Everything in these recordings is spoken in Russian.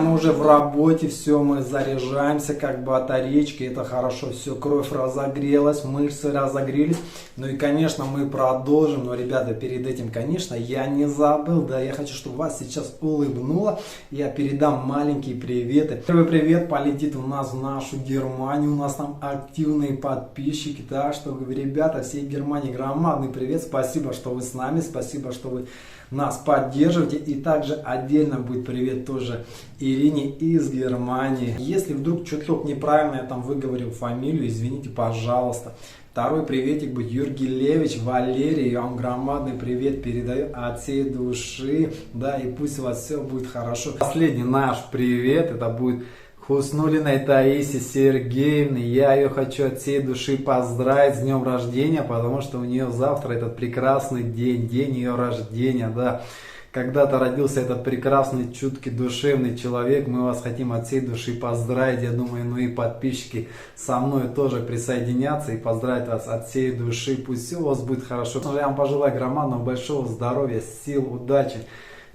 мы уже в работе, все, мы заряжаемся, как батареечки, это хорошо, все, кровь разогрелась, мышцы разогрелись. Ну и, конечно, мы продолжим, но, ребята, перед этим, конечно, я не забыл, да, я хочу, чтобы вас сейчас улыбнуло, я передам маленькие приветы. Первый привет полетит у нас в нашу Германию, у нас там активные подписчики, так что, ребята, всей Германии громадный привет, спасибо, что вы с нами, спасибо, что вы нас поддерживаете. И также отдельно будет привет тоже Ирине из Германии. Если вдруг чуток неправильно я там выговорил фамилию, извините, пожалуйста. Второй приветик будет Юргилевич Валерий, я вам громадный привет передаю от всей души, да, и пусть у вас все будет хорошо. Последний наш привет, это будет Хуснулиной Таисе Сергеевны. Я ее хочу от всей души поздравить с днем рождения, потому что у нее завтра этот прекрасный день, день ее рождения, да. Когда-то родился этот прекрасный, чуткий, душевный человек. Мы вас хотим от всей души поздравить. Я думаю, ну и подписчики со мной тоже присоединятся и поздравить вас от всей души. Пусть все у вас будет хорошо. Я вам пожелаю громадного, большого здоровья, сил, удачи,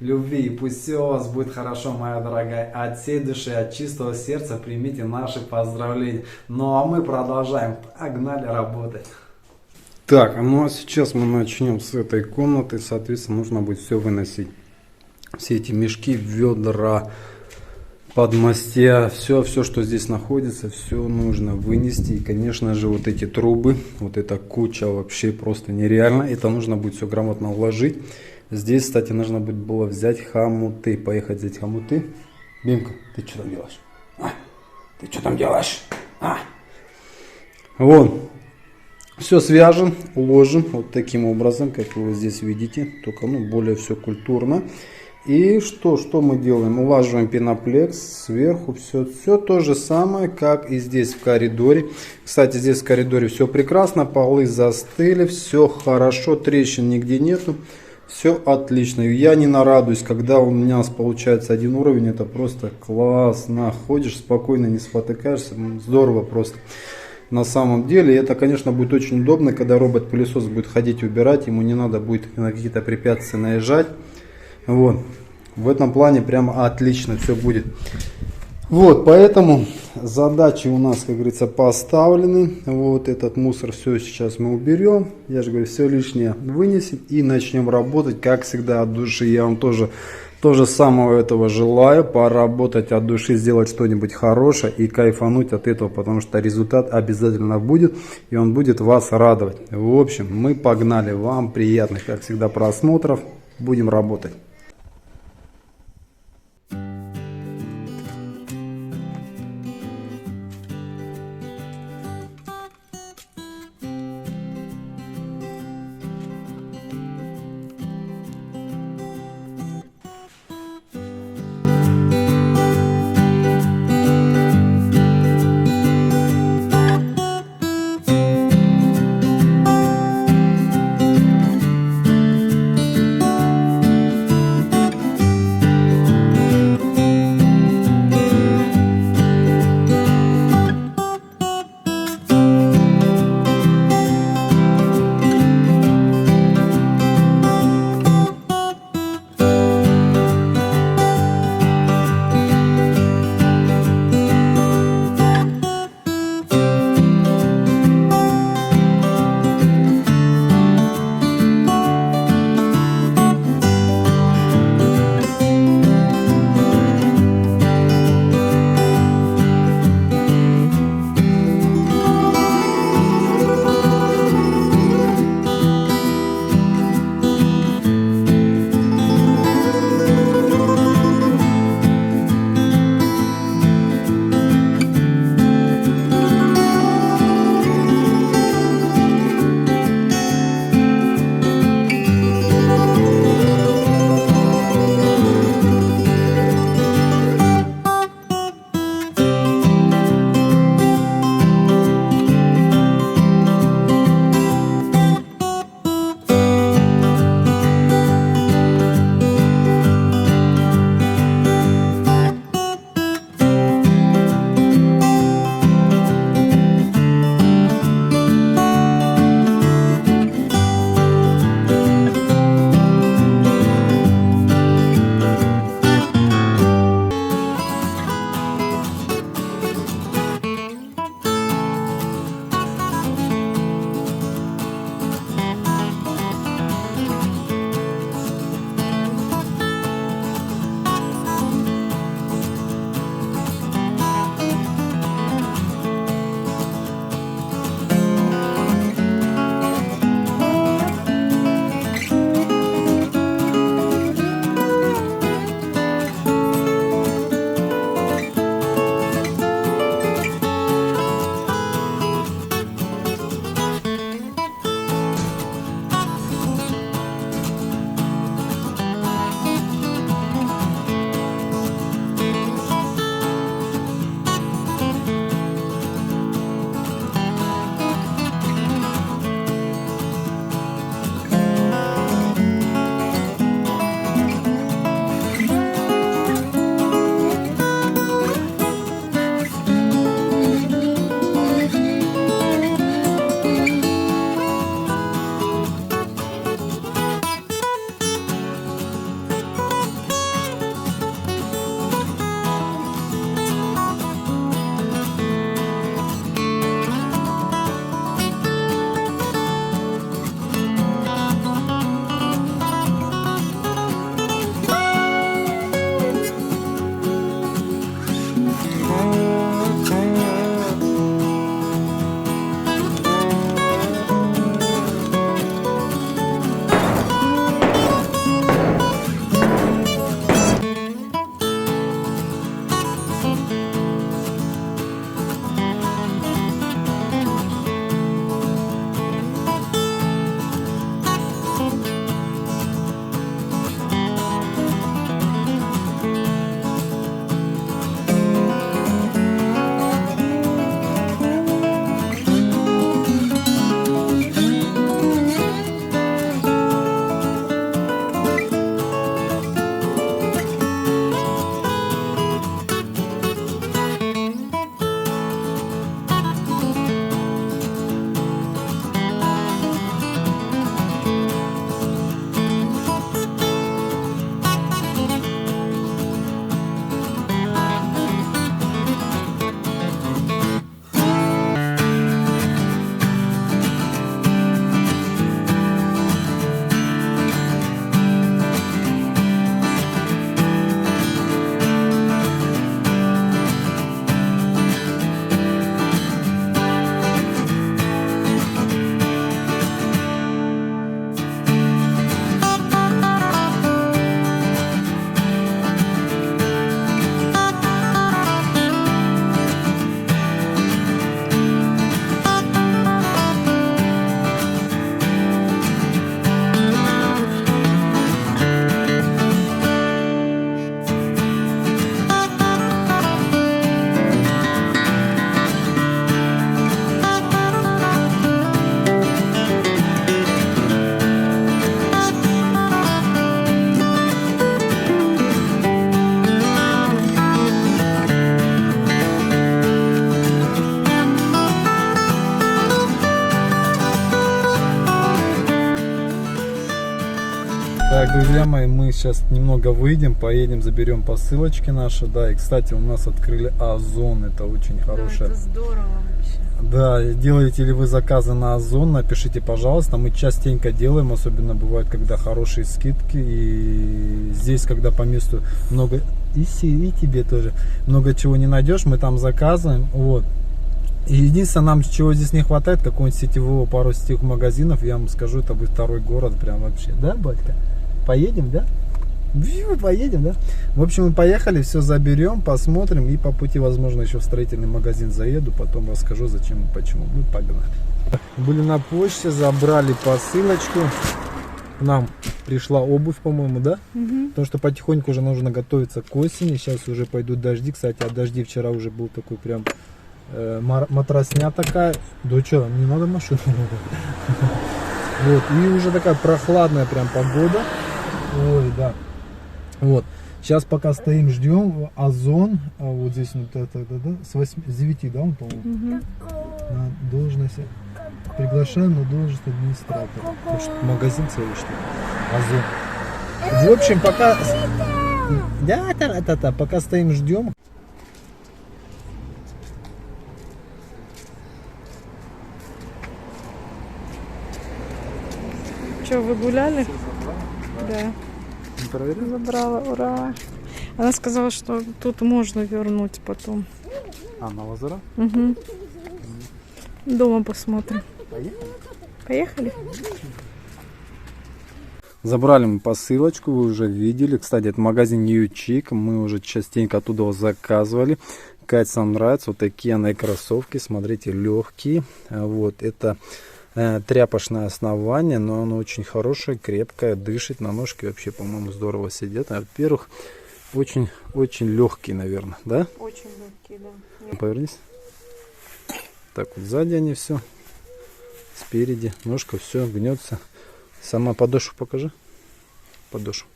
любви. И пусть все у вас будет хорошо, моя дорогая. От всей души, от чистого сердца примите наши поздравления. Ну а мы продолжаем. Погнали работать. Так, ну а сейчас мы начнем с этой комнаты. Соответственно, нужно будет все выносить. Все эти мешки, ведра, подмостья, все, что здесь находится, все нужно вынести. И, конечно же, вот эти трубы, вот эта куча вообще просто нереально. Это нужно будет все грамотно уложить. Здесь, кстати, нужно будет было взять хомуты, поехать взять хомуты. Бимка, ты что там делаешь? Ты что там делаешь? Вон. Все свяжем, уложим вот таким образом, как вы здесь видите, только более все культурно. И что мы делаем? Улаживаем пеноплекс сверху, все то же самое, как и здесь в коридоре. Кстати, здесь в коридоре все прекрасно, полы застыли, все хорошо, трещин нигде нету, все отлично. Я не нарадуюсь, когда у меня получается один уровень, это просто классно, ходишь спокойно, не спотыкаешься, здорово просто. На самом деле, это, конечно, будет очень удобно, когда робот-пылесос будет ходить и убирать, ему не надо будет на какие-то препятствия наезжать. Вот. В этом плане прямо отлично все будет. Вот, поэтому задачи у нас, как говорится, поставлены. Вот этот мусор все сейчас мы уберем. Я же говорю, все лишнее вынесем и начнем работать, как всегда, от души. Я вам тоже самого этого желаю, поработать от души, сделать что-нибудь хорошее и кайфануть от этого, потому что результат обязательно будет, и он будет вас радовать. В общем, мы погнали. Вам приятных, как всегда, просмотров. Будем работать. Так, друзья мои, мы сейчас немного выйдем, поедем, заберем посылочки наши. Да, и, кстати, у нас открыли Озон, это очень хорошая. Это здорово вообще. Да, делаете ли вы заказы на Озон, напишите, пожалуйста. Мы частенько делаем, особенно бывает, когда хорошие скидки. И здесь, когда по месту много, и тебе тоже, много чего не найдешь, мы там заказываем. Вот. И единственное, нам чего здесь не хватает, какого-нибудь сетевого, пару сетевых магазинов, я вам скажу, это будет второй город прям вообще. Да, батька? Поедем, да? Поедем, да? В общем, мы поехали, все заберем, посмотрим. И по пути, возможно, еще в строительный магазин заеду. Потом расскажу, зачем и почему. Ну, погнали. Были на почте, забрали посылочку. К нам пришла обувь, по-моему, да? Угу. Потому что потихоньку уже нужно готовиться к осени. Сейчас уже пойдут дожди. Кстати, от дождей вчера уже был такой прям матрасня такая. Да что, не надо машину? Вот, и уже такая прохладная прям погода. Ой, да. Вот. Сейчас пока стоим, ждем. Озон. Вот здесь вот это, да, с 9, да, он, по-моему? Угу. На должность. Приглашаем на должность администратора. Так что магазин целый, что ли? Озон. В общем, пока... Да, пока стоим, ждем. Что, вы гуляли? Да. Не проверил? Забрала, ура. Она сказала, что тут можно вернуть потом. А, на озеро? Угу. Дома посмотрим. Поехали. Поехали? Забрали мы посылочку, вы уже видели. Кстати, это магазин New Chic. Мы уже частенько оттуда заказывали. Кать, нам нравятся вот такие кроссовки. Смотрите, легкие. Вот, это тряпочное основание, но оно очень хорошее, крепкое, дышит на ножки. Вообще, по-моему, здорово сидят. Во-первых, очень легкие, наверное, да? Очень легкие, да. Повернись. Так вот, сзади они все. Спереди. Ножка все гнется. Сама подошву покажи. Подошву.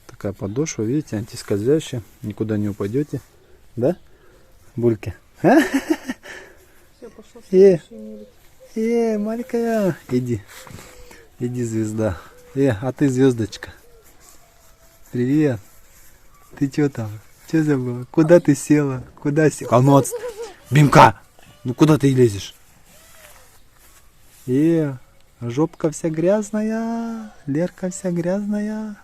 Такая подошва, видите, антискользящая. Никуда не упадете. Да? Бульки. А? Все, пошел. маленькая. Иди. Иди, звезда. А ты звездочка. Привет. Ты что там? Что забыла? Куда ты села? Куда села? А ну, Бимка! Ну куда ты лезешь? Жопка вся грязная. Лерка вся грязная.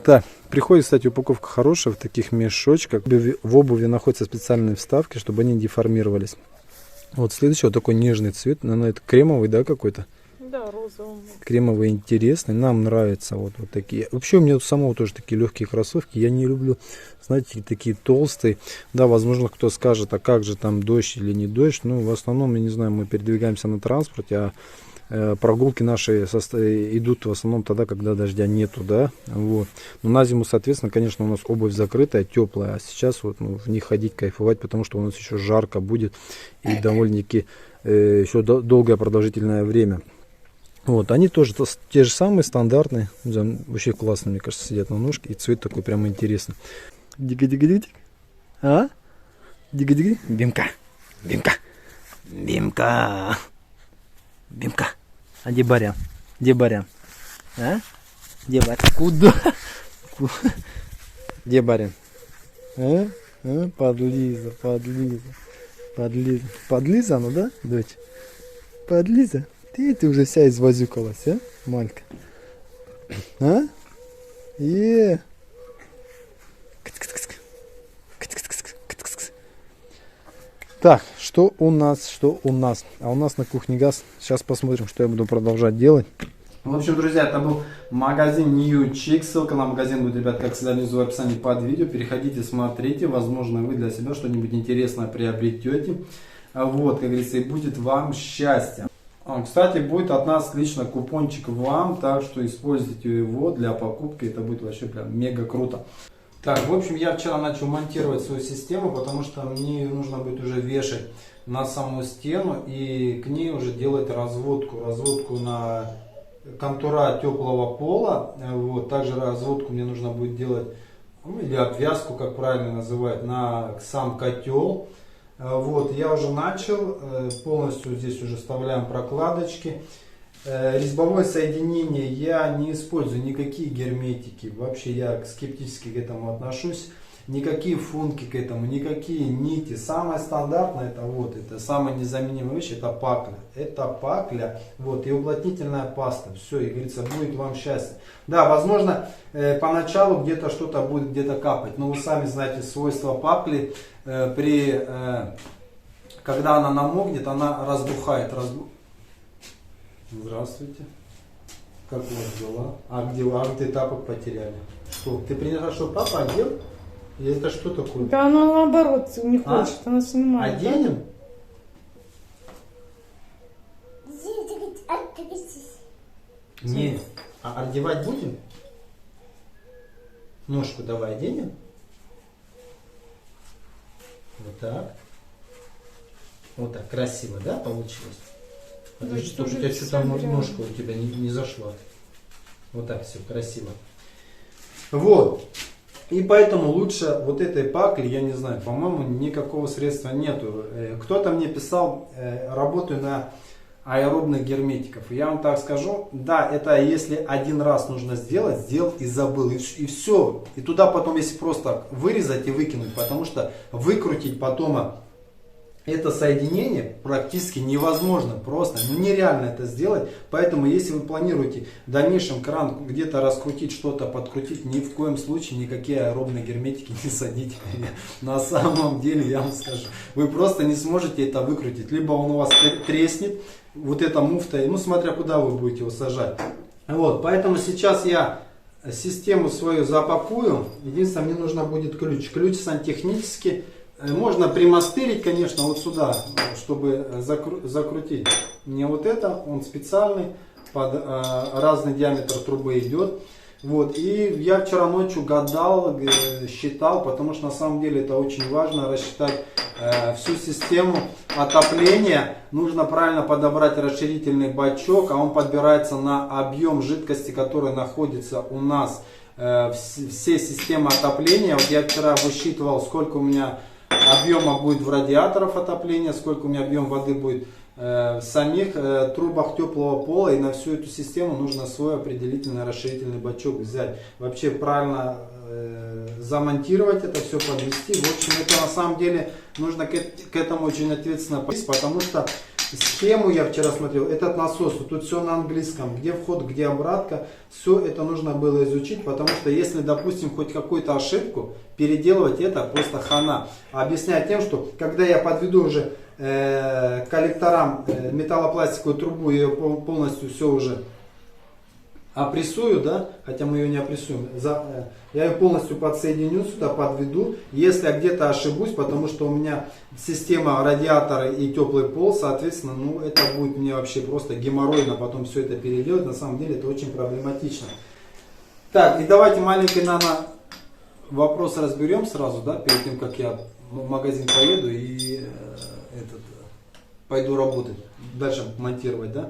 Так, приходит, кстати, упаковка хорошая в таких мешочках. В обуви находятся специальные вставки, чтобы они не деформировались. Вот следующий вот такой нежный цвет. Наверное, это кремовый, да, какой-то? Да, розовый. Кремовый интересный. Нам нравятся вот такие. Вообще у меня у самого тоже такие легкие кроссовки. Я не люблю, знаете, такие толстые. Да, возможно, кто скажет, а как же там дождь или не дождь. Ну, в основном, я не знаю, мы передвигаемся на транспорте, а прогулки наши идут в основном тогда, когда дождя нету, да, вот. Но на зиму, соответственно, конечно, у нас обувь закрытая, теплая, а сейчас вот в них ходить, кайфовать, потому что у нас еще жарко будет и довольно-таки еще долгое продолжительное время. Вот, они тоже те же самые, стандартные, вообще классно, мне кажется, сидят на ножке, и цвет такой прямо интересный. Дига-дига-дик, а? Дига-дига, Бимка, Бимка, Бимка. Бимка, а где Барян? Где Барян? А? Где Барян? Куда? Где Барян? А? Подлиза. Подлиза, ну да, дочь? Подлиза? Ты уже вся извозюкалась, а, малька? А? Так, что у нас? А у нас на кухне газ. Сейчас посмотрим, что я буду продолжать делать. В общем, друзья, это был магазин New Chic. Ссылка на магазин будет, ребят, как всегда, внизу в описании под видео. Переходите, смотрите. Возможно, вы для себя что-нибудь интересное приобретете. Вот, как говорится, и будет вам счастье. Кстати, будет от нас лично купончик вам, так что используйте его для покупки. Это будет вообще прям мега круто. Так, в общем, я вчера начал монтировать свою систему, потому что мне ее нужно будет уже вешать на саму стену и к ней уже делать разводку на контура теплого пола. Вот, также разводку мне нужно будет делать, или обвязку, как правильно называть, на сам котел. Вот, я уже начал, полностью здесь уже вставляем прокладочки. резьбовое соединение я не использую, никакие герметики. Вообще я скептически к этому отношусь. Никакие функи к этому, никакие нити. Самое стандартное это вот, это самая незаменимая вещь, это пакля. Это пакля, вот, и уплотнительная паста. Все, и говорится, будет вам счастье. Да, возможно, поначалу где-то что-то будет где-то капать, но вы сами знаете свойства пакли. Когда она намокнет, она разбухает. Здравствуйте. Как у вас дела? А где тапок потеряли? Что? Ты принесла, что папа одел? Или это что такое? Да она наоборот не хочет, она снимает. Оденем? Нет. А одевать будем? Ножку давай оденем. Вот так. Вот так. Красиво, да, получилось? Подожди, чтобы у тебя что-то ножка у тебя не зашла. Вот так все красиво. Вот. И поэтому лучше вот этой пакли, я не знаю, по-моему, никакого средства нету. Кто-то мне писал, работаю на аэробных герметиков. Я вам так скажу, да, это если один раз нужно сделать, сделал и забыл, и все. И туда потом, если просто вырезать и выкинуть, потому что выкрутить потом это соединение практически невозможно, просто, нереально это сделать. Поэтому, если вы планируете в дальнейшем кран где-то раскрутить, что-то подкрутить, ни в коем случае никакие аэробные герметики не садите. На самом деле, я вам скажу, вы просто не сможете это выкрутить. Либо он у вас треснет, вот эта муфта, ну смотря куда вы будете его сажать. Вот, поэтому сейчас я систему свою запакую. Единственное, мне нужно будет ключ. Ключ сантехнический. Можно примастырить, конечно, вот сюда, чтобы закрутить. Мне вот это, он специальный, под разный диаметр трубы идет. Вот, и я вчера ночью гадал, считал, потому что на самом деле это очень важно, рассчитать всю систему отопления. Нужно правильно подобрать расширительный бачок, а он подбирается на объем жидкости, который находится у нас. Все системы отопления, вот я вчера высчитывал, сколько у меня объема будет в радиаторах отопления, сколько у меня объем воды будет в самих трубах теплого пола, и на всю эту систему нужно свой определительный расширительный бачок взять. Вообще правильно замонтировать это все, подвести. В общем, это на самом деле нужно к этому очень ответственно подойти, потому что схему я вчера смотрел, этот насос, тут все на английском, где вход, где обратка, все это нужно было изучить, потому что если, допустим, хоть какую-то ошибку, переделывать это просто хана. Объясняю тем, что когда я подведу уже коллекторам металлопластиковую трубу, ее полностью все уже опрессую, да, хотя мы ее не опрессуем, я ее полностью подсоединю сюда, подведу. Если я где-то ошибусь, потому что у меня система радиатора и теплый пол, соответственно, ну это будет мне вообще просто геморройно потом все это переделать. На самом деле это очень проблематично. Так, и давайте маленький вопрос разберем сразу, да, перед тем, как я в магазин поеду и пойду работать, дальше монтировать, да.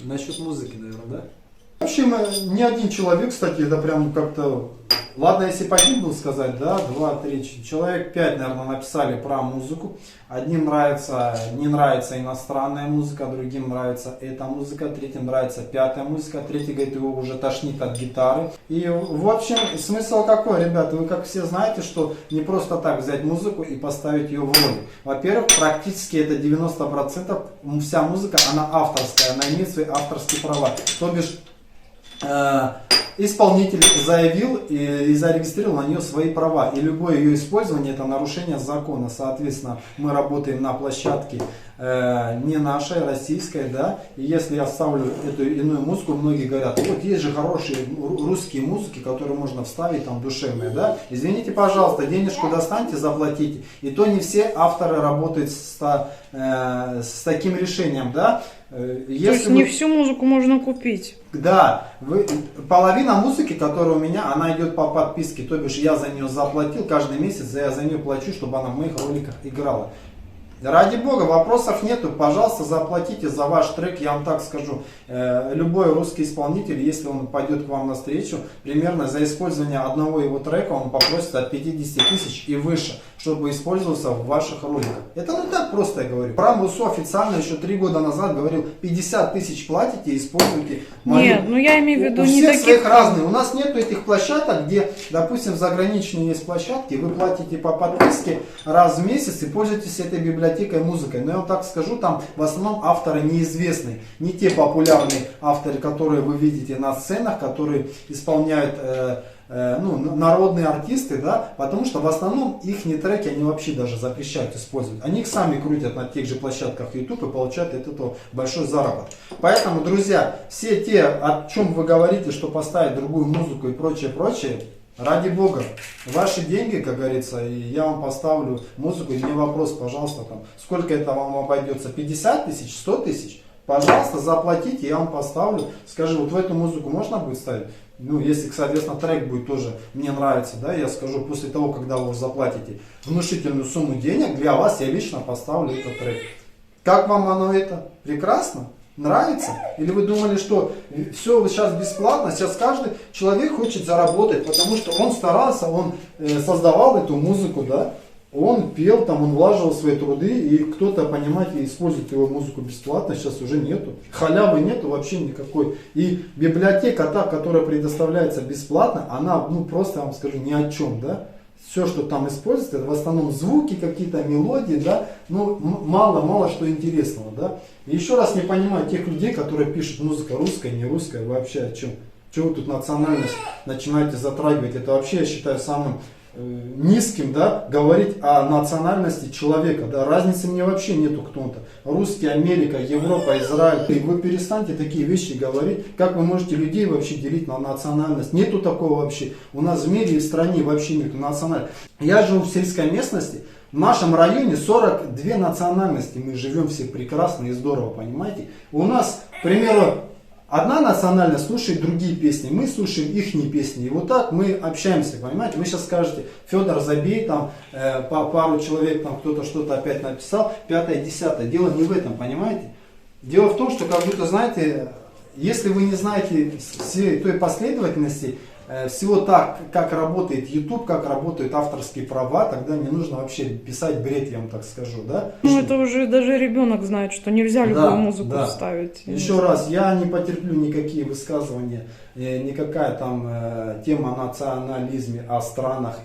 Насчет музыки, наверное, да. Вообще, ни один человек, кстати, это прям как-то... Ладно, если по один был сказать, да, 2-3 человек, 5, наверное, написали про музыку. Одним не нравится иностранная музыка, другим нравится эта музыка, третьим нравится пятая музыка, третий говорит, его уже тошнит от гитары. И, в общем, смысл какой, ребята, вы как все знаете, что не просто так взять музыку и поставить ее в ролик. Во-первых, практически это 90%, вся музыка, она авторская, она имеет свои авторские права. То бишь, исполнитель заявил и зарегистрировал на нее свои права. И любое ее использование это нарушение закона. Соответственно, мы работаем на площадке не нашей, российской, да. И если я ставлю эту иную музыку, многие говорят, вот есть же хорошие русские музыки, которые можно вставить, там душевные, да. Извините, пожалуйста, денежку достаньте, заплатите. И то не все авторы работают с таким решением, да. Если то есть не всю музыку можно купить. Да, половина музыки, которая у меня, она идет по подписке, то бишь я за нее заплатил, каждый месяц я за нее плачу, чтобы она в моих роликах играла. Ради бога, вопросов нету, пожалуйста, заплатите за ваш трек, я вам так скажу, любой русский исполнитель, если он пойдет к вам навстречу, примерно за использование одного его трека он попросит от 50 тысяч и выше. чтобы использовался в ваших роликах. Это ну так просто я говорю. Про МУСУ официально еще 3 года назад говорил, 50 тысяч платите, используйте. Нет, ну я имею в виду у не всех таких... своих разные. У нас нету этих площадок, где, допустим, заграничные есть площадки, вы платите по подписке раз в месяц и пользуетесь этой библиотекой музыкой. Но я вам так скажу, там в основном авторы неизвестные. Не те популярные авторы, которые вы видите на сценах, которые исполняют народные артисты, да, потому что в основном их треки они вообще даже запрещают использовать. Они их сами крутят на тех же площадках YouTube и получают от этого большой заработок. Поэтому, друзья, все те, о чем вы говорите, что поставить другую музыку и прочее, ради бога, ваши деньги, как говорится, и я вам поставлю музыку, и мне вопрос, пожалуйста, там, сколько это вам обойдется, 50 тысяч, 100 тысяч? Пожалуйста, заплатите, я вам поставлю. Скажи, вот в эту музыку можно будет ставить? Ну, если, соответственно, трек будет тоже мне нравится, да, я скажу, после того, когда вы заплатите внушительную сумму денег, для вас я лично поставлю этот трек. Как вам оно это? Прекрасно? Нравится? Или вы думали, что все сейчас бесплатно? Сейчас каждый человек хочет заработать, потому что он старался, он создавал эту музыку, да? Он пел, там, он влаживал свои труды, и кто-то, понимаете, использует его музыку бесплатно, сейчас уже нету. Халявы нету вообще никакой. И библиотека, та, которая предоставляется бесплатно, она, ну, просто, я вам скажу, ни о чем, да. Все, что там используется, это в основном звуки, какие-то мелодии, да, ну, мало что интересного, да. И еще раз не понимаю тех людей, которые пишут музыка русская, не русская, вообще о чем. Чего вы тут национальность начинаете затрагивать, это вообще, я считаю, самым низким, да, говорить о национальности человека, да, разницы мне вообще нету кто-то, русский, Америка, Европа, Израиль, и вы перестаньте такие вещи говорить, как вы можете людей вообще делить на национальность, нету такого вообще, у нас в мире и в стране вообще нету национальности. Я живу в сельской местности, в нашем районе 42 национальности, мы живем все прекрасно и здорово, понимаете, у нас, к примеру, одна национальность слушает другие песни, мы слушаем ихние песни. И вот так мы общаемся, понимаете? Вы сейчас скажете, Федор, забей, там пару человек, там кто-то что-то опять написал, 5-10. Дело не в этом, понимаете? Дело в том, что как будто, знаете, если вы не знаете всей той последовательности, всего так, как работает YouTube, как работают авторские права, тогда не нужно вообще писать бред, я вам так скажу, да? Ну, это уже даже ребенок знает, что нельзя любую музыку ставить. Еще раз, я не потерплю никакие высказывания, никакая там тема о национализме, о странах,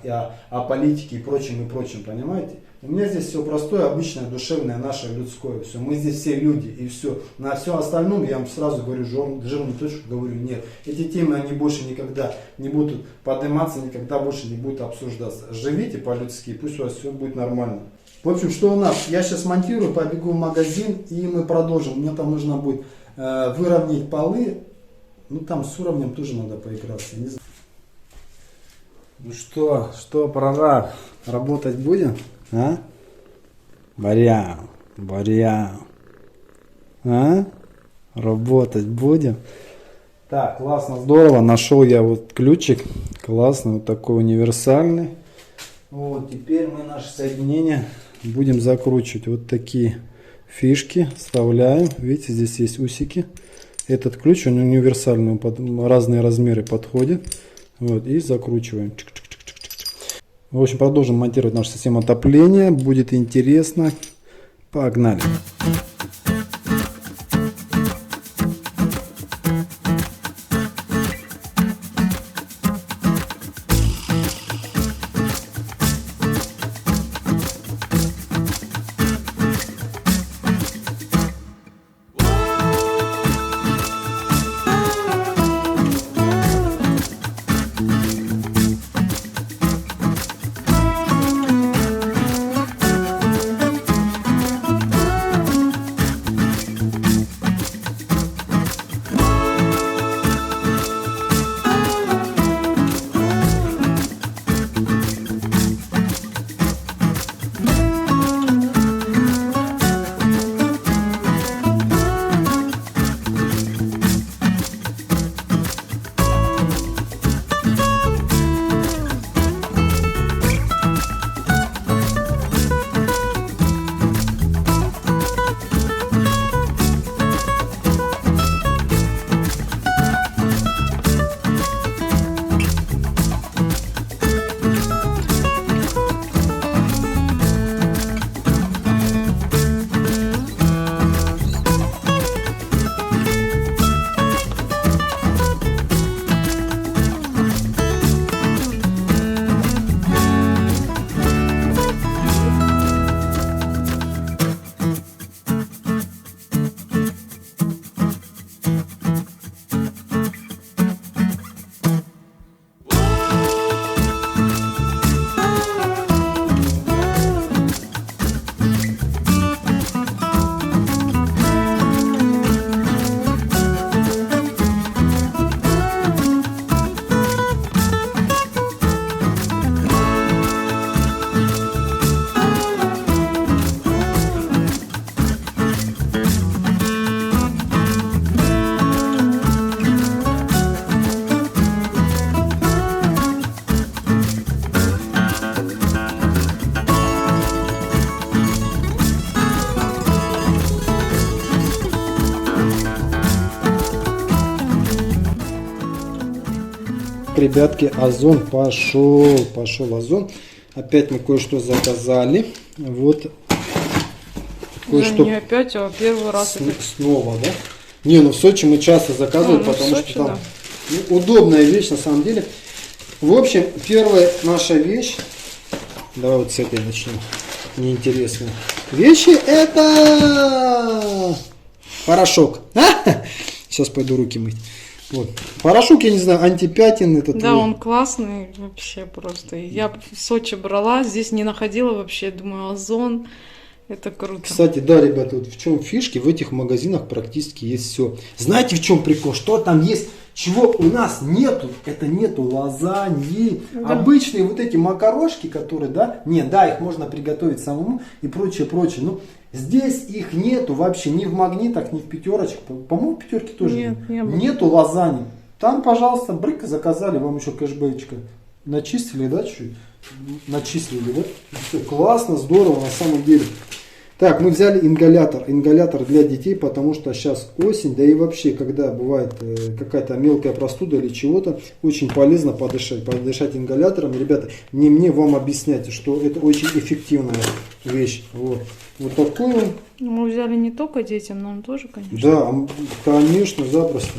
о политике и прочем, понимаете? У меня здесь все простое, обычное, душевное, наше, людское. Все. Мы здесь все люди и все. На все остальном я вам сразу говорю, жирную точку говорю, нет. Эти темы, они больше никогда не будут подниматься, никогда больше не будут обсуждаться. Живите по-людски, пусть у вас все будет нормально. В общем, что у нас? Я сейчас монтирую, побегу в магазин и мы продолжим. Мне там нужно будет выровнять полы. Ну там с уровнем тоже надо поиграться. Не знаю. Ну что, прораб, работать будем? А? Барян. А? Работать будем? Так, классно, здорово. Нашел я вот ключик. Классный, вот такой универсальный. Вот, теперь мы наше соединение будем закручивать. Вот такие фишки вставляем. Видите, здесь есть усики. Этот ключ, он универсальный, он под разные размеры подходит. Вот, и закручиваем. В общем, продолжим монтировать нашу систему отопления. Будет интересно. Погнали. Так, ребятки, Озон пошел Озон. Опять мы кое-что заказали. Вот. Кое-что. Не опять, а первый раз. Снова, да? Не, ну в Сочи мы часто заказываем, потому Сочи, что там да. удобная вещь на самом деле. В общем, первая наша вещь. Давай вот с этой начнем. Неинтересная. Вещи это порошок. Сейчас пойду руки мыть. Вот. Порошок, я не знаю, антипятин. Это да, он классный вообще просто. Я в Сочи брала, здесь не находила вообще. Думаю, Озон, это круто. Кстати, да, ребята, вот в чем фишки, в этих магазинах практически есть все. Знаете, в чем прикол? Что там есть, чего у нас нету? Это нету лазаньи. Да. Обычные вот эти макарошки, которые, да, нет, да, их можно приготовить самому и прочее, прочее. Ну, здесь их нету вообще ни в магнитах, ни в пятерочках. По-моему, пятерки тоже нет. Нету лазаньи. Там, пожалуйста, брык заказали, вам еще кэшбэчка. Начислили, да, чуть-чуть? Начислили, да? Все классно, здорово, на самом деле. Так, мы взяли ингалятор для детей, потому что сейчас осень, да и вообще, когда бывает какая-то мелкая простуда или чего-то, очень полезно подышать ингалятором. Ребята, не мне вам объяснять, что это очень эффективная вещь. Вот такую. Мы взяли не только детям, нам тоже, конечно. Да, конечно, запросто.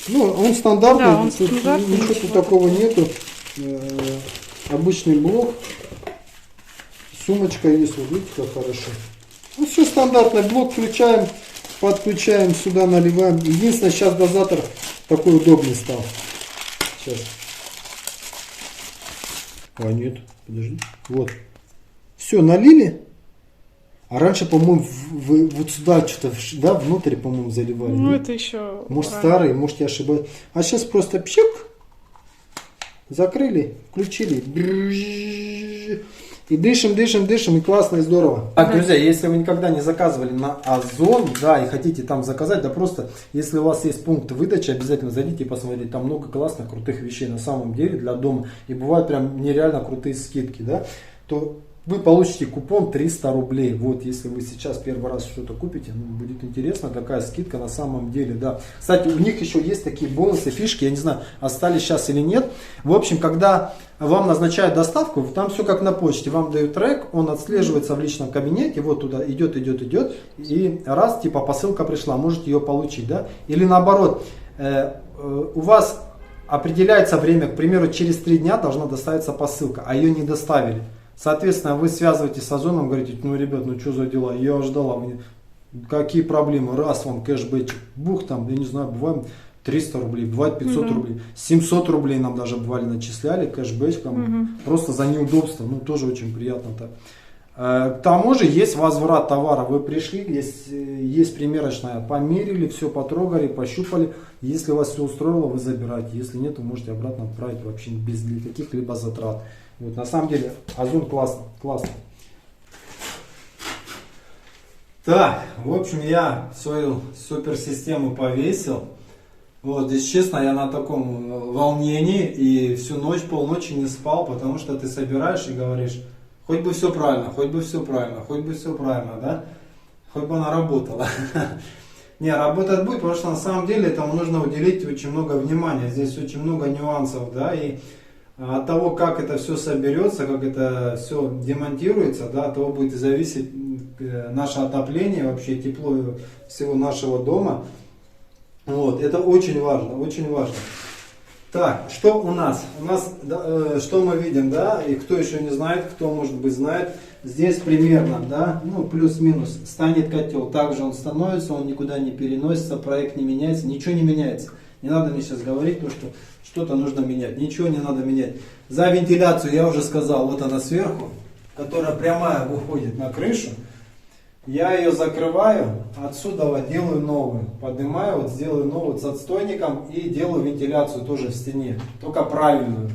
Ну, он стандартный, да, он стандартный, ничего тут такого нету. Обычный блок. Сумочка есть, вот видите, как хорошо. Ну, все стандартный блок, включаем, подключаем сюда, наливаем. Единственное, сейчас дозатор такой удобный стал. Сейчас. А нет, подожди. Вот. Все, налили. А раньше, по-моему, вот сюда что-то, да, внутрь, по-моему, заливали. Ну, это еще... Может, старый, может, я ошибаюсь. А сейчас просто пшик. Закрыли, включили. И дышим, и классно, и здорово. Так, друзья, если вы никогда не заказывали на Озон, да, и хотите там заказать, да просто, если у вас есть пункт выдачи, обязательно зайдите и посмотрите. Там много классных, крутых вещей на самом деле для дома. И бывают прям нереально крутые скидки, да. То вы получите купон 300 рублей. Вот, если вы сейчас первый раз что-то купите, ну, будет интересно, какая скидка на самом деле, да. Кстати, у них еще есть такие бонусы, фишки, я не знаю, остались сейчас или нет. В общем, когда вам назначают доставку, там все как на почте, вам дают трек, он отслеживается в личном кабинете, вот туда идет, и раз, типа, посылка пришла, можете ее получить, да. Или наоборот, у вас определяется время, к примеру, через 3 дня должна доставиться посылка, а ее не доставили. Соответственно, вы связываетесь с Озоном, говорите, ну, ребят, ну, что за дела, я ждала, какие проблемы, раз вам кэшбэчик, бух, там, я не знаю, бывает 300 рублей, бывает 500 рублей, 700 рублей нам даже бывали начисляли кэшбэчком, просто за неудобство, ну, тоже очень приятно так. К тому же есть возврат товара, вы пришли, есть примерочная, померили, все потрогали, пощупали, если вас все устроило, вы забираете, если нет, вы можете обратно отправить вообще без каких-либо затрат. Вот, на самом деле, Озон классно. Так, в общем, я свою суперсистему повесил. Вот, здесь честно, я на таком волнении и всю ночь, полночи не спал, потому что ты собираешь и говоришь, хоть бы все правильно, да? Хоть бы она работала. Не, работать будет, потому что на самом деле этому нужно уделить очень много внимания. Здесь очень много нюансов, да, и от того, как это все соберется, как это все демонтируется, да, от того будет зависеть наше отопление, вообще тепло всего нашего дома. Вот, это очень важно, очень важно. Так, что у нас? У нас, что мы видим, да, и кто еще не знает, кто, может быть, знает, здесь примерно, да, ну, плюс-минус, станет котел. Также он становится, он никуда не переносится, проект не меняется, ничего не меняется. Не надо мне сейчас говорить, то, что что-то нужно менять. Ничего не надо менять. За вентиляцию я уже сказал, вот она сверху, которая прямая выходит на крышу. Я ее закрываю, отсюда делаю новую. Поднимаю, вот сделаю новую с отстойником и делаю вентиляцию тоже в стене. Только правильную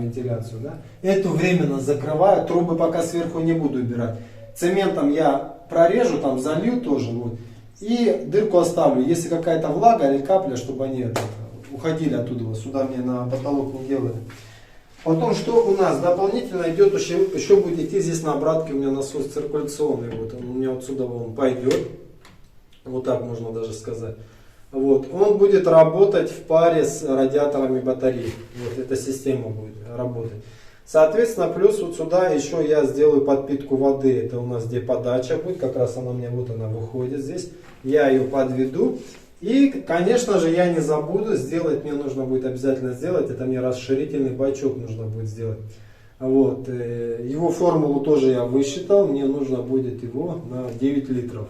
вентиляцию. Да? Эту временно закрываю, трубы пока сверху не буду убирать. Цементом я прорежу, там залью тоже. Вот. И дырку оставлю, если какая-то влага или капля, чтобы они уходили оттуда, сюда мне на потолок не делали. Потом, что у нас дополнительно идет, еще будет идти здесь на обратке, у меня насос циркуляционный, вот он у меня отсюда он пойдет, вот так можно даже сказать. Вот, он будет работать в паре с радиаторами батареи. Вот эта система будет работать. Соответственно, плюс вот сюда еще я сделаю подпитку воды. Это у нас где подача будет, как раз она у меня вот она выходит здесь. Я ее подведу. И, конечно же, я не забуду сделать, мне нужно будет обязательно сделать, это мне расширительный бачок нужно будет сделать. Вот, его формулу тоже я высчитал, мне нужно будет его на 9 литров.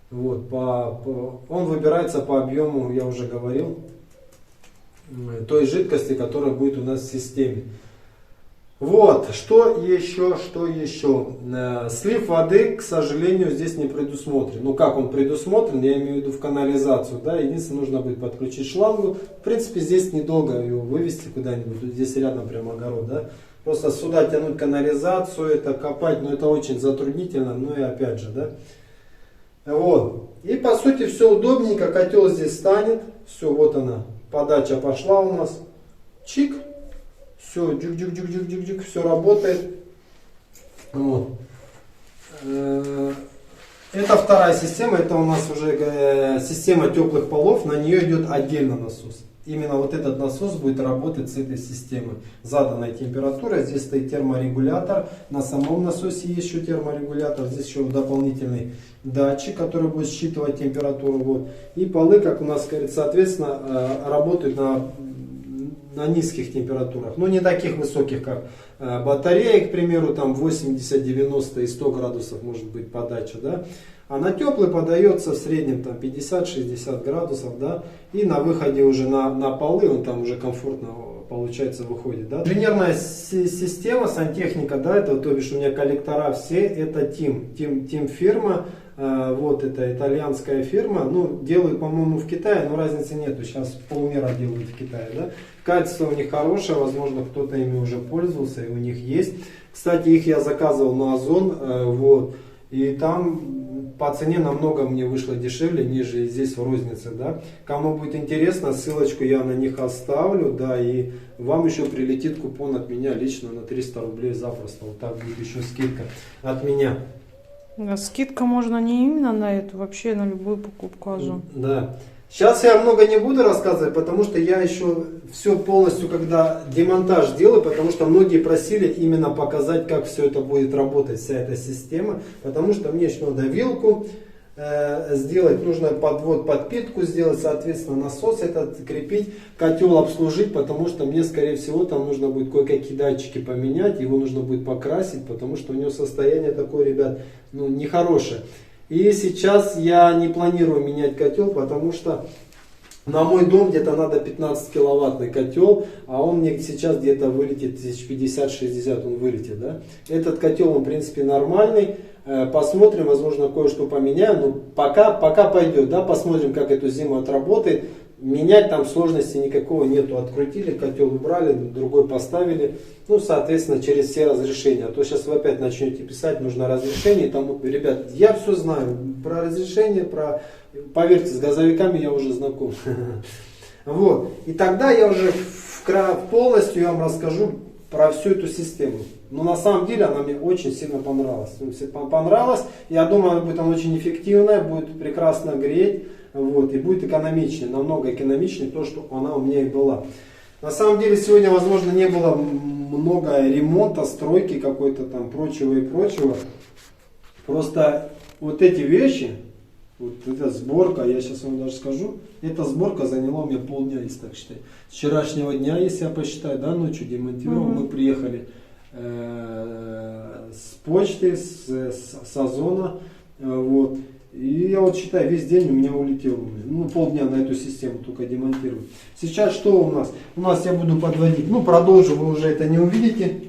Вот, он выбирается по объему, я уже говорил, той жидкости, которая будет у нас в системе. Вот, что еще? Слив воды, к сожалению, здесь не предусмотрен. Ну как он предусмотрен, я имею в виду в канализацию, да, единственное, нужно будет подключить шлангу. В принципе, здесь недолго ее вывести куда-нибудь, здесь рядом прям огород, да. Просто сюда тянуть канализацию, это копать, но это очень затруднительно, ну и опять же, да. Вот, и по сути все удобненько, котел здесь станет, все, вот она, подача пошла у нас, чик. Все, джик-джик-джик-джик-джик, все работает. Вот. Это вторая система, это у нас уже система теплых полов, на нее идет отдельно насос. Именно вот этот насос будет работать с этой системой. Заданной температурой, здесь стоит терморегулятор, на самом насосе есть еще терморегулятор, здесь еще дополнительный датчик, который будет считывать температуру. Вот. И полы, как у нас говорит, соответственно, работают на низких температурах, но не таких высоких, как батареи, к примеру, там 80, 90 и 100 градусов может быть подача, да, а на теплый подается в среднем там 50-60 градусов, да, и на выходе уже на полы он там уже комфортно получается выходит, да. Инженерная система, сантехника, да, это то бишь у меня коллектора все, это Тим фирма. Вот это итальянская фирма, ну делают, по-моему, в Китае, но разницы нету, сейчас полмира делают в Китае, да. Качество у них хорошее, возможно, кто-то ими уже пользовался, и у них есть. Кстати, их я заказывал на Озон, вот, и там по цене намного мне вышло дешевле, нежели здесь в рознице, да. Кому будет интересно, ссылочку я на них оставлю, да, и вам еще прилетит купон от меня лично на 300 рублей запросто, вот так будет еще скидка от меня. Да, скидка можно не именно на эту, вообще на любую покупку Озон. Да. Сейчас я много не буду рассказывать, потому что я еще все полностью, когда демонтаж делаю, потому что многие просили именно показать, как все это будет работать, вся эта система, потому что мне еще надо вилку сделать, нужно подпитку сделать, соответственно насос этот крепить, котел обслужить, потому что мне, скорее всего, там нужно будет кое-какие датчики поменять, его нужно будет покрасить, потому что у него состояние такое, ребят, ну, нехорошее. И сейчас я не планирую менять котел, потому что на мой дом где-то надо 15 киловаттный котел, а он мне сейчас где-то вылетит 1050-60, он вылетит, да. Этот котел, он в принципе нормальный. Посмотрим, возможно, кое-что поменяем, но пока пойдет, да, посмотрим, как эту зиму отработает. Менять там сложности никакого нету, открутили, котел убрали, другой поставили, ну, соответственно, через все разрешения. А то сейчас вы опять начнете писать, нужно разрешение, там, ребят, я все знаю, про разрешение, поверьте, с газовиками я уже знаком. Вот, и тогда я уже полностью я вам расскажу про всю эту систему. Но на самом деле она мне очень сильно понравилась. Я думаю, она будет очень эффективная, будет прекрасно греть. Вот, и будет экономичнее, намного экономичнее то, что она у меня и была. На самом деле сегодня, возможно, не было много ремонта, стройки какой-то там, прочего и прочего. Просто вот эти вещи, вот эта сборка, я сейчас вам даже скажу, эта сборка заняла у меня полдня, если так считать. С вчерашнего дня, если я посчитаю, да, ночью демонтировал, мы приехали с почты, с Озона, вот. И я вот считаю, весь день у меня улетел, ну, полдня на эту систему только демонтировать. Сейчас что у нас? У нас я буду подводить, ну, продолжу, вы уже это не увидите.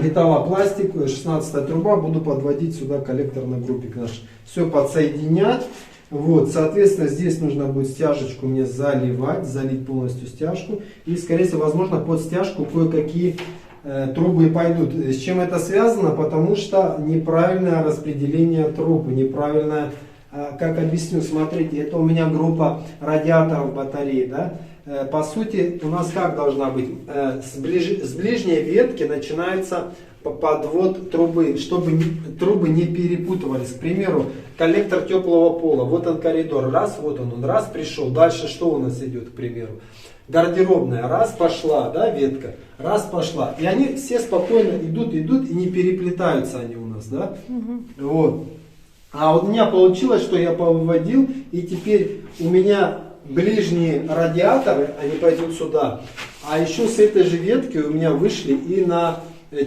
Металлопластик, 16 труба, буду подводить сюда коллекторный группик наш. Все подсоединять. Вот, соответственно, здесь нужно будет стяжечку мне заливать, залить полностью стяжку. И, скорее всего, возможно, под стяжку кое-какие трубы пойдут. С чем это связано? Потому что неправильное распределение труб, неправильное, как объясню, смотрите, это у меня группа радиаторов батареи, да? По сути, у нас как должна быть? С ближней ветки начинается подвод трубы, чтобы трубы не перепутывались. К примеру, коллектор теплого пола, вот он коридор, раз, вот он, раз пришел. Дальше что у нас идет, к примеру? Гардеробная, раз пошла, да, ветка, раз пошла. И они все спокойно идут, и не переплетаются они у нас, да. Вот. А вот у меня получилось, что я повыводил, и теперь у меня ближние радиаторы, они пойдут сюда. А еще с этой же ветки у меня вышли и на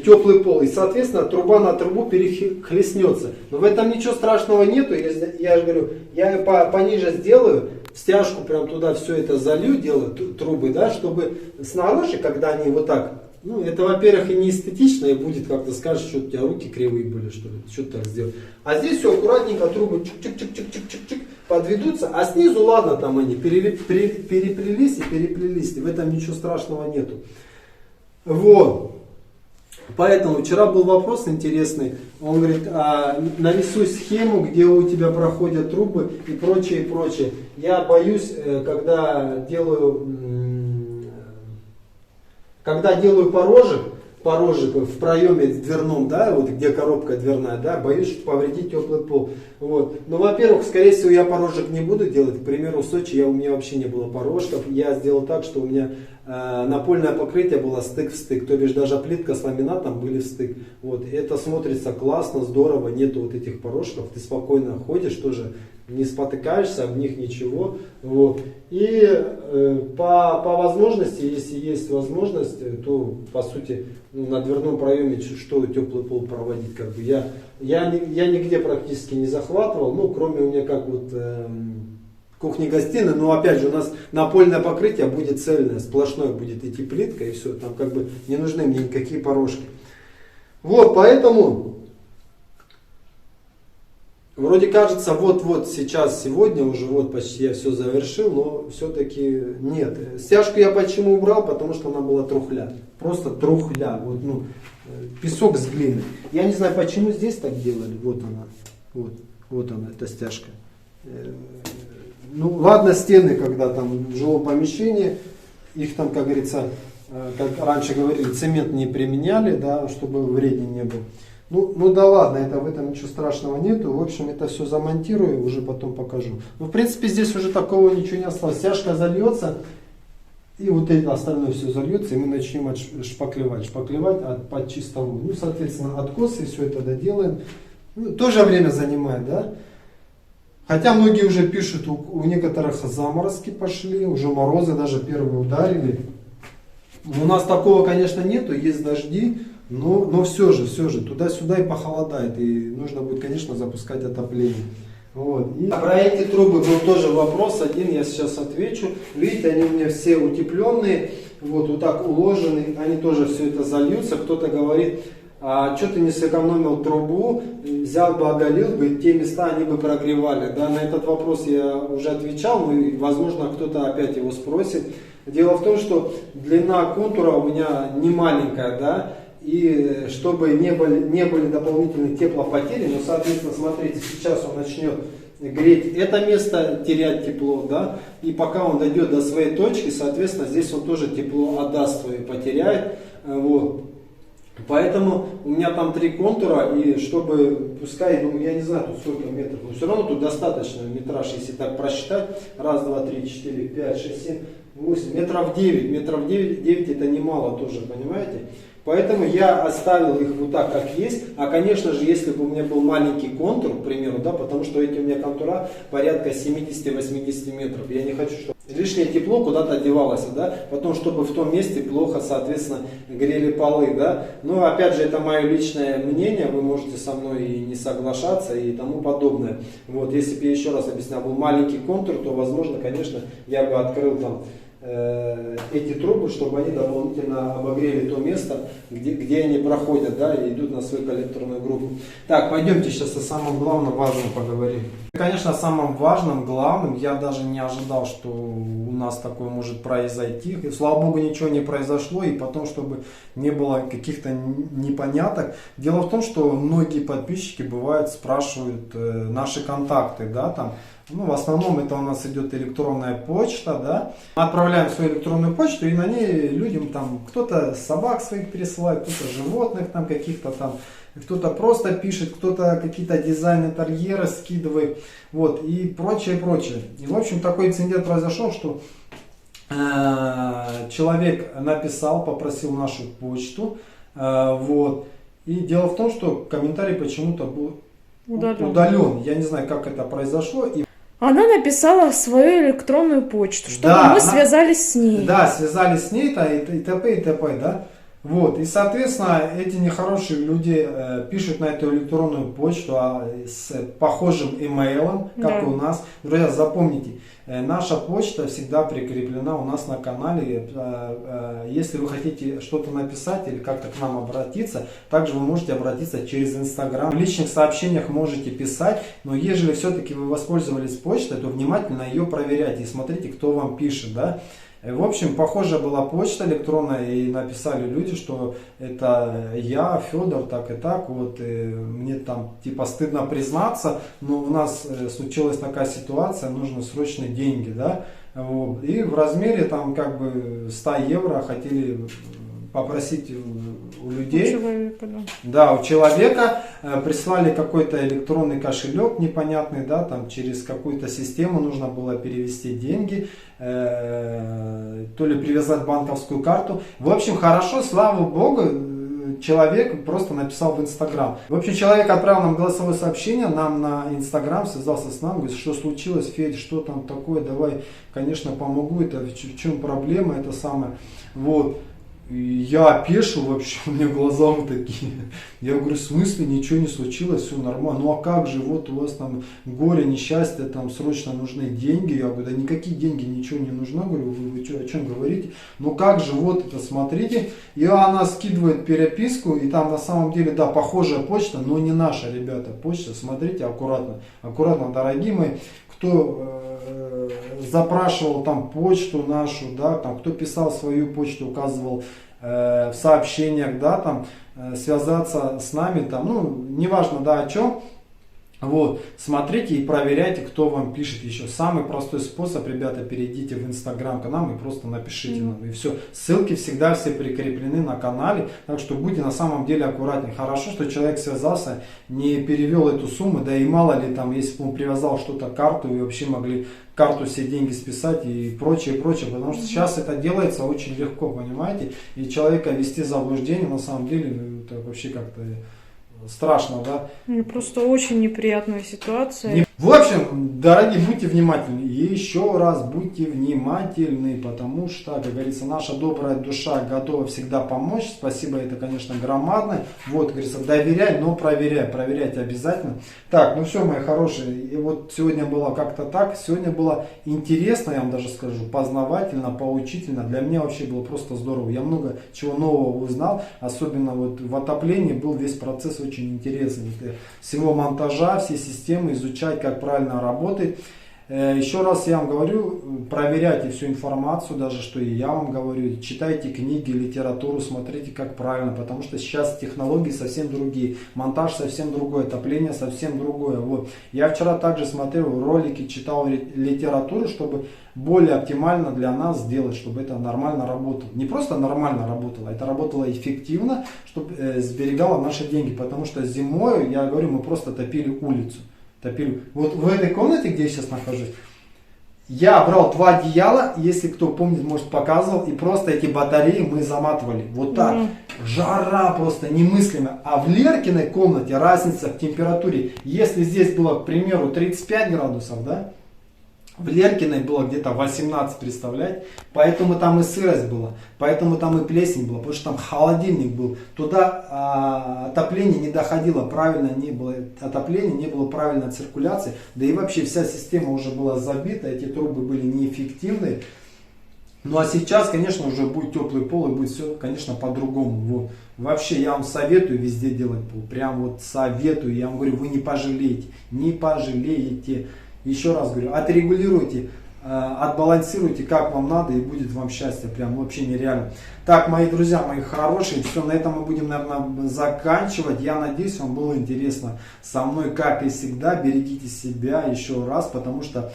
теплый пол. И, соответственно, труба на трубу перехлестнется. Но в этом ничего страшного нету. Я же говорю, я ее пониже сделаю, стяжку прям туда все это залью, делаю трубы, да, чтобы снаружи, когда они вот так, ну, это, во-первых, и не эстетично, и будет, как ты скажешь, что у тебя руки кривые были, что ли, что ты так сделал. А здесь все аккуратненько, трубы чик-чик-чик-чик-чик-чик подведутся, а снизу, ладно, там они переплелись и переплелись, и в этом ничего страшного нету. Вот. Поэтому вчера был вопрос интересный, он говорит, нарисуй схему, где у тебя проходят трубы и прочее, и прочее. Я боюсь, когда делаю порожек в проеме дверном, да, вот где коробка дверная, да, боюсь повредить теплый пол. Вот. Но, во-первых, скорее всего, я порожек не буду делать. К примеру, в Сочи у меня вообще не было порожков. Я сделал так, что у меня напольное покрытие было стык в стык. То бишь даже плитка с ламинатом были в стык. Вот. Это смотрится классно, здорово, нету вот этих порожков. Ты спокойно ходишь, тоже не спотыкаешься, об них ничего. Вот. И по возможности, если есть возможность, то по сути на дверном проеме что теплый пол проводить. Как бы. Я нигде практически не захватывал, ну кроме у меня как вот кухни-гостиной, но опять же у нас напольное покрытие будет цельное, сплошное будет идти плитка и все, там как бы не нужны мне никакие порожки. Вот, поэтому вроде кажется, вот сейчас, сегодня уже вот почти я все завершил, но все-таки нет. Стяжку я почему убрал? Потому что она была трухля. Просто трухля. Вот, ну, песок с глиной. Я не знаю, почему здесь так делали. Вот она. Вот она, эта стяжка. Ну, ладно, стены, когда там в жилом помещении, их там, как говорится, как раньше говорили, цемент не применяли, да, чтобы вреднее не был. Ну да ладно, в этом ничего страшного нету. В общем, это все замонтирую, уже потом покажу. Ну, в принципе, здесь уже такого ничего не осталось. Стяжка зальется, и вот это остальное все зальется, и мы начнем шпаклевать под чистовую. Ну, соответственно, откосы, все это доделаем. Ну, тоже время занимает, да? Хотя многие уже пишут, у некоторых заморозки пошли, уже морозы даже первые ударили. У нас такого, конечно, нету, есть дожди. Но все же, туда-сюда и похолодает, и нужно будет, конечно, запускать отопление. Вот. И про эти трубы был тоже вопрос, один я сейчас отвечу. Видите, они у меня все утепленные, вот так уложены, они тоже все это зальются. Кто-то говорит, а что ты не сэкономил трубу, взял бы, оголил бы, те места они бы прогревали. Да, на этот вопрос я уже отвечал, но, возможно, кто-то опять его спросит. Дело в том, что длина контура у меня не маленькая, да, и чтобы не были дополнительные теплопотери, но, соответственно, смотрите, сейчас он начнет греть это место, терять тепло, да, и пока он дойдет до своей точки, соответственно, здесь он тоже тепло отдаст свое, потеряет, вот. Поэтому у меня там 3 контура, и чтобы, пускай, ну, я не знаю, тут сколько метров, но все равно тут достаточно метраж, если так просчитать, 1, 2, 3, 4, 5, 6, 7, 8, метров 9 это немало тоже, понимаете? Поэтому я оставил их вот так, как есть. А, конечно же, если бы у меня был маленький контур, к примеру, да, потому что эти у меня контура порядка 70-80 метров. Я не хочу, чтобы лишнее тепло куда-то девалось, да, потом, чтобы в том месте плохо, соответственно, грели полы, да. Но, опять же, это мое личное мнение, вы можете со мной и не соглашаться и тому подобное. Вот, если бы я еще раз объяснял, был маленький контур, то, возможно, конечно, я бы открыл там эти трубы, чтобы они дополнительно обогрели то место, где они проходят, да, и идут на свою коллекторную группу. Так, пойдемте сейчас о самом главном, важном поговорим. Конечно, о самом важном, главном, я даже не ожидал, что у нас такое может произойти. И, слава богу, ничего не произошло, и потом, чтобы не было каких-то непоняток. Дело в том, что многие подписчики бывают спрашивают наши контакты, да, там, Ну, в основном это у нас идет электронная почта, да. Мы отправляем свою электронную почту, и на ней людям там кто-то собак своих пересылает, кто-то животных там каких-то там, кто-то просто пишет, кто-то какие-то дизайны интерьера скидывает, вот, и прочее, прочее. И, в общем, такой инцидент произошел, что человек написал, попросил нашу почту, вот, и дело в том, что комментарий почему-то был удален. Я не знаю, как это произошло. И она написала свою электронную почту, чтобы да, мы связались с ней. Да, связались с ней, и т.п. и т.п. Да? Вот. И, соответственно, эти нехорошие люди пишут на эту электронную почту с похожим имейлом, как и у нас. Друзья, запомните, наша почта всегда прикреплена у нас на канале. Если вы хотите что-то написать или как-то к нам обратиться, также вы можете обратиться через Инстаграм. В личных сообщениях можете писать, но если все-таки вы воспользовались почтой, то внимательно ее проверяйте и смотрите, кто вам пишет. Да? В общем, похожая была почта электронная, и написали люди, что это я, Федор, так и так, вот, и мне там типа стыдно признаться, но у нас случилась такая ситуация, нужно срочные деньги, да, вот, и в размере там как бы 100 евро хотели попросить у людей. У человека, да. Да, у человека прислали какой-то электронный кошелек непонятный, да, там через какую-то систему нужно было перевести деньги, то ли привязать банковскую карту. В общем, хорошо, слава богу, человек просто написал в Инстаграм. В общем, человек отправил нам голосовое сообщение, нам на Инстаграм, связался с нами, говорит, что случилось, Федь, что там такое, давай, конечно, помогу, это в чем проблема, это самое, вот. И я опешил вообще, у меня глаза вот такие. Я говорю, в смысле, ничего не случилось, все нормально. Ну а как же, вот у вас там горе, несчастье, там срочно нужны деньги. Я говорю, да никакие деньги, ничего не нужно. Говорю, вы что, о чем говорите? Ну как же, вот это смотрите. И она скидывает переписку, и там на самом деле, да, похожая почта, но не наша, ребята, почта. Смотрите, аккуратно, аккуратно, дорогие мои. Кто запрашивал там почту нашу, да, там, кто писал свою почту, указывал в сообщениях, да, там, связаться с нами, там, ну, неважно, да, о чем. Вот, смотрите и проверяйте, кто вам пишет еще. Самый простой способ, ребята, перейдите в Инстаграм к нам и просто напишите нам. И все. Ссылки всегда все прикреплены на канале, так что будьте на самом деле аккуратнее. Хорошо, что человек связался, не перевел эту сумму, да и мало ли там, если бы он привязал что-то к карту, и вообще могли карту все деньги списать и прочее, прочее. Потому что сейчас это делается очень легко, понимаете. И человека ввести в заблуждение, на самом деле, ну, это вообще как-то страшно, да? Просто очень неприятная ситуация. В общем, дорогие, будьте внимательны. И еще раз будьте внимательны, потому что, как говорится, наша добрая душа готова всегда помочь. Спасибо, это, конечно, громадное. Вот, говорится, доверяй, но проверяй. Проверяйте обязательно. Так, ну все, мои хорошие. И вот сегодня было как-то так. Сегодня было интересно, я вам даже скажу, познавательно, поучительно. Для меня вообще было просто здорово. Я много чего нового узнал. Особенно вот в отоплении был весь процесс очень интересный. Всего монтажа, все системы, изучать, как правильно работает. Еще раз я вам говорю, проверяйте всю информацию, даже что и я вам говорю, читайте книги, литературу, смотрите как правильно, потому что сейчас технологии совсем другие, монтаж совсем другой, отопление совсем другое. Вот. Я вчера также смотрел ролики, читал литературу, чтобы более оптимально для нас сделать, чтобы это нормально работало. Не просто нормально работало, это работало эффективно, чтобы сберегало наши деньги, потому что зимой, я говорю, мы просто топили улицу. Топили. Вот в этой комнате, где я сейчас нахожусь, я брал 2 одеяла, если кто помнит, может, показывал, и просто эти батареи мы заматывали. Вот так. Жара просто немыслимая. А в Леркиной комнате разница в температуре, если здесь было, к примеру, 35 градусов, да, в Леркиной было где-то 18, представляете? Поэтому там и сырость была, поэтому там и плесень была, потому что там холодильник был. Туда отопление не доходило, правильно не было отопления, не было правильной циркуляции. Да и вообще вся система уже была забита, эти трубы были неэффективные. Ну а сейчас, конечно, уже будет теплый пол и будет все, конечно, по-другому. Вот. Вообще я вам советую везде делать пол, прям вот советую, я вам говорю, вы не пожалеете, не пожалеете. Еще раз говорю, отрегулируйте отбалансируйте как вам надо, и будет вам счастье, прям вообще нереально. Так, мои друзья, мои хорошие, все, на этом мы будем, наверное, заканчивать. Я надеюсь, вам было интересно со мной, как и всегда. Берегите себя еще раз, потому что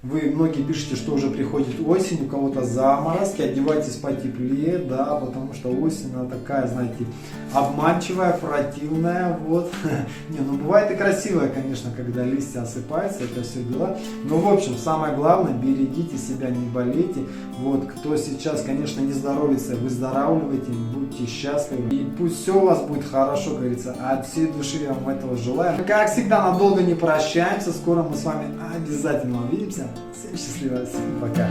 вы многие пишете, что уже приходит осень, у кого-то заморозки, одевайтесь потеплее, да, потому что осень, она такая, знаете, обманчивая, противная, вот. Не, ну бывает и красивая, конечно, когда листья осыпаются, это все дела. Но, в общем, самое главное, берегите себя, не болейте. Вот, кто сейчас, конечно, не здоровится, выздоравливайте, будьте счастливы. И пусть все у вас будет хорошо, как говорится, от всей души я вам этого желаю. Как всегда, надолго не прощаемся, скоро мы с вами обязательно увидимся. Всем счастливо, всем пока.